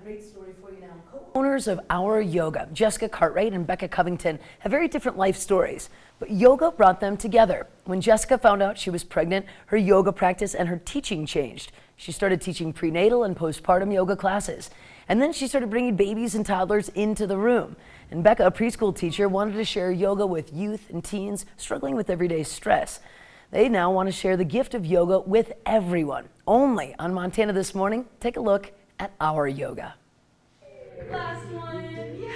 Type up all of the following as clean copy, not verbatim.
great story for you now. Co-owners of Our Yoga, Jessica Cartwright and Becca Covington, have very different life stories, but yoga brought them together. When Jessica found out she was pregnant, her yoga practice and her teaching changed. She started teaching prenatal and postpartum yoga classes. And then she started bringing babies and toddlers into the room. And Becca, a preschool teacher, wanted to share yoga with youth and teens struggling with everyday stress. They now want to share the gift of yoga with everyone. Only on Montana This Morning, take a look at Our Yoga. Last one. Yes.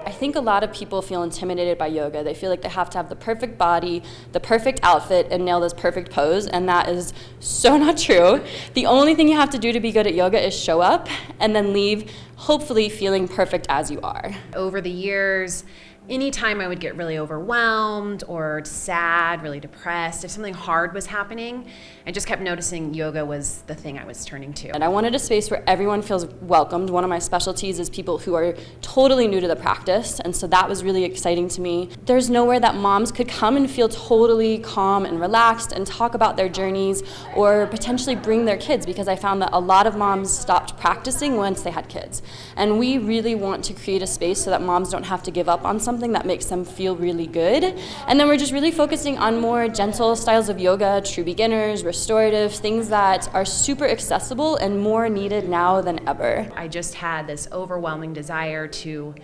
I think a lot of people feel intimidated by yoga. They feel like they have to have the perfect body, the perfect outfit, and nail this perfect pose, and that is so not true. The only thing you have to do to be good at yoga is show up and then leave, hopefully feeling perfect as you are. Over the years, anytime I would get really overwhelmed or sad, really depressed, if something hard was happening, I just kept noticing yoga was the thing I was turning to. And I wanted a space where everyone feels welcomed. One of my specialties is people who are totally new to the practice, and so that was really exciting to me. There's nowhere that moms could come and feel totally calm and relaxed and talk about their journeys or potentially bring their kids, because I found that a lot of moms stopped practicing once they had kids. And we really want to create a space so that moms don't have to give up on something that makes them feel really good. And then we're just really focusing on more gentle styles of yoga, true beginners, restorative, things that are super accessible and more needed now than ever. I just had this overwhelming desire to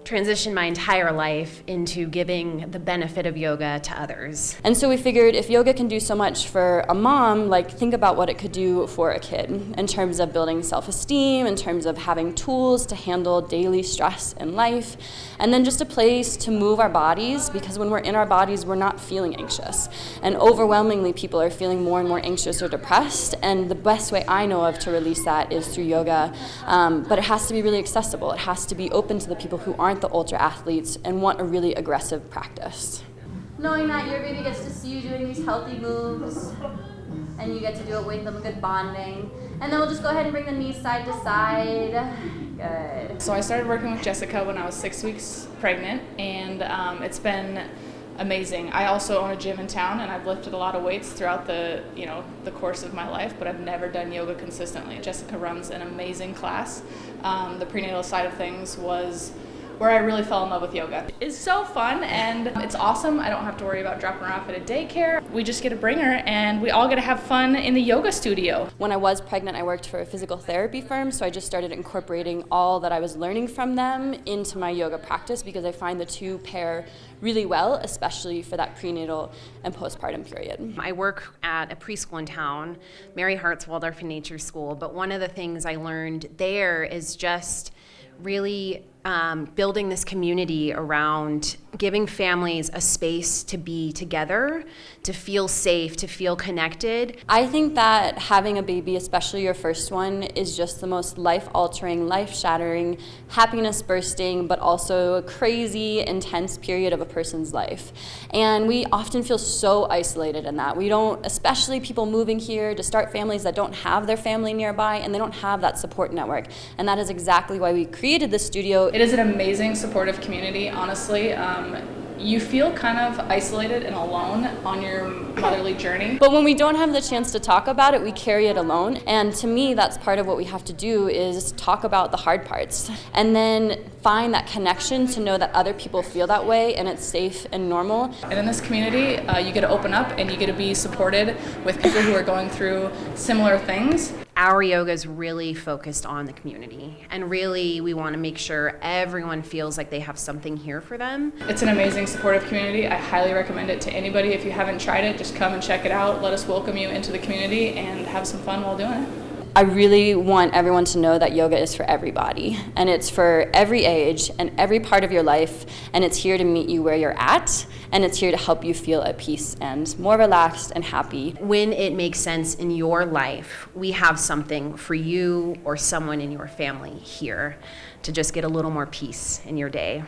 transition my entire life into giving the benefit of yoga to others. And so we figured if yoga can do so much for a mom, like think about what it could do for a kid in terms of building self-esteem, in terms of having tools to handle daily stress in life, and then just a place to move our bodies, because when we're in our bodies, we're not feeling anxious. And overwhelmingly, people are feeling more and more anxious or depressed, and the best way I know of to release that is through yoga, but it has to be really accessible. It has to be open to the people who aren't the ultra athletes and want a really aggressive practice. Knowing that your baby gets to see you doing these healthy moves and you get to do it with them, good bonding. And then we'll just go ahead and bring the knees side to side. Good. So I started working with Jessica when I was 6 weeks pregnant, and it's been amazing. I also own a gym in town, and I've lifted a lot of weights throughout the course of my life, but I've never done yoga consistently. Jessica runs an amazing class. The prenatal side of things was where I really fell in love with yoga. It's so fun and it's awesome. I don't have to worry about dropping her off at a daycare. We just get to bring her and we all get to have fun in the yoga studio. When I was pregnant, I worked for a physical therapy firm, so I just started incorporating all that I was learning from them into my yoga practice, because I find the two pair really well, especially for that prenatal and postpartum period. I work at a preschool in town, Mary Hart's Waldorf Nature School, but one of the things I learned there is just really building this community around giving families a space to be together, to feel safe, to feel connected. I think that having a baby, especially your first one, is just the most life-altering, life-shattering, happiness-bursting, but also a crazy, intense period of a person's life. And we often feel so isolated in that. We don't, especially people moving here to start families that don't have their family nearby, and they don't have that support network. And that is exactly why we created this studio. It is an amazing supportive community, honestly. You feel kind of isolated and alone on your motherly journey. But when we don't have the chance to talk about it, we carry it alone. And to me, that's part of what we have to do, is talk about the hard parts and then find that connection to know that other people feel that way and it's safe and normal. And in this community, you get to open up and you get to be supported with people who are going through similar things. Our yoga is really focused on the community, and really we want to make sure everyone feels like they have something here for them. It's an amazing supportive community. I highly recommend it to anybody. If you haven't tried it, just come and check it out. Let us welcome you into the community and have some fun while doing it. I really want everyone to know that yoga is for everybody, and it's for every age and every part of your life, and it's here to meet you where you're at, and it's here to help you feel at peace and more relaxed and happy. When it makes sense in your life, we have something for you or someone in your family here to just get a little more peace in your day.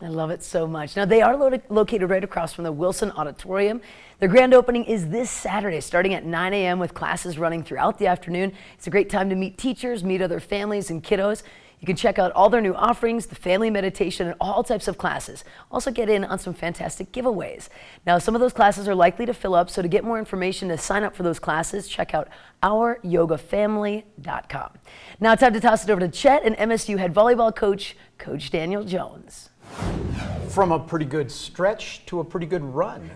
I love it so much. Now, they are located right across from the Wilson Auditorium. Their grand opening is this Saturday, starting at 9 a.m. with classes running throughout the afternoon. It's a great time to meet teachers, meet other families and kiddos. You can check out all their new offerings, the family meditation, and all types of classes. Also get in on some fantastic giveaways. Now, some of those classes are likely to fill up, so to get more information to sign up for those classes, check out ouryogafamily.com. Now, time to toss it over to Chet and MSU head volleyball coach, Coach Daniel Jones. From a pretty good stretch to a pretty good run.